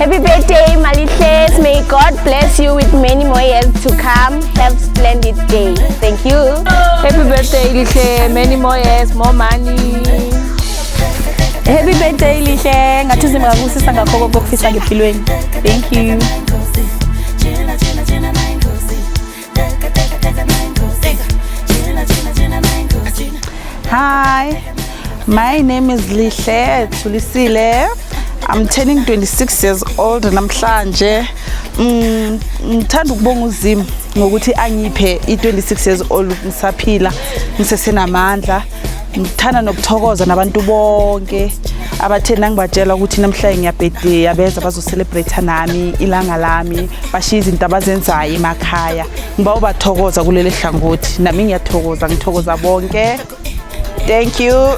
Happy birthday, my Lihle'S. May God bless you with many more years to come. Have a splendid day. Thank you. Happy birthday, Lihle'S. Many more years, more money. Happy birthday, Lihle'S. Ngathuzi ngakubusisa ngakho kokufisa ngempilweni. Thank you. Hi, my name is Lihle'S. I'm turning 26 years old namhlanje. Ngithanda ukubonga uZimu ngokuthi angiphe i26 years old ngisaphila ngisesenamandla. Ngithanda nokuthokoza nabantu bonke abathena ngibatshela ukuthi namhlanje ngiyabirthday yabeza bazocelebrate nami ilanga lami bashiya izinto abazenzayo emakhaya. Ngiba ubathokoza kuleli hlangothi nami ngiyathokoza ngithokoza bonke. Thank you.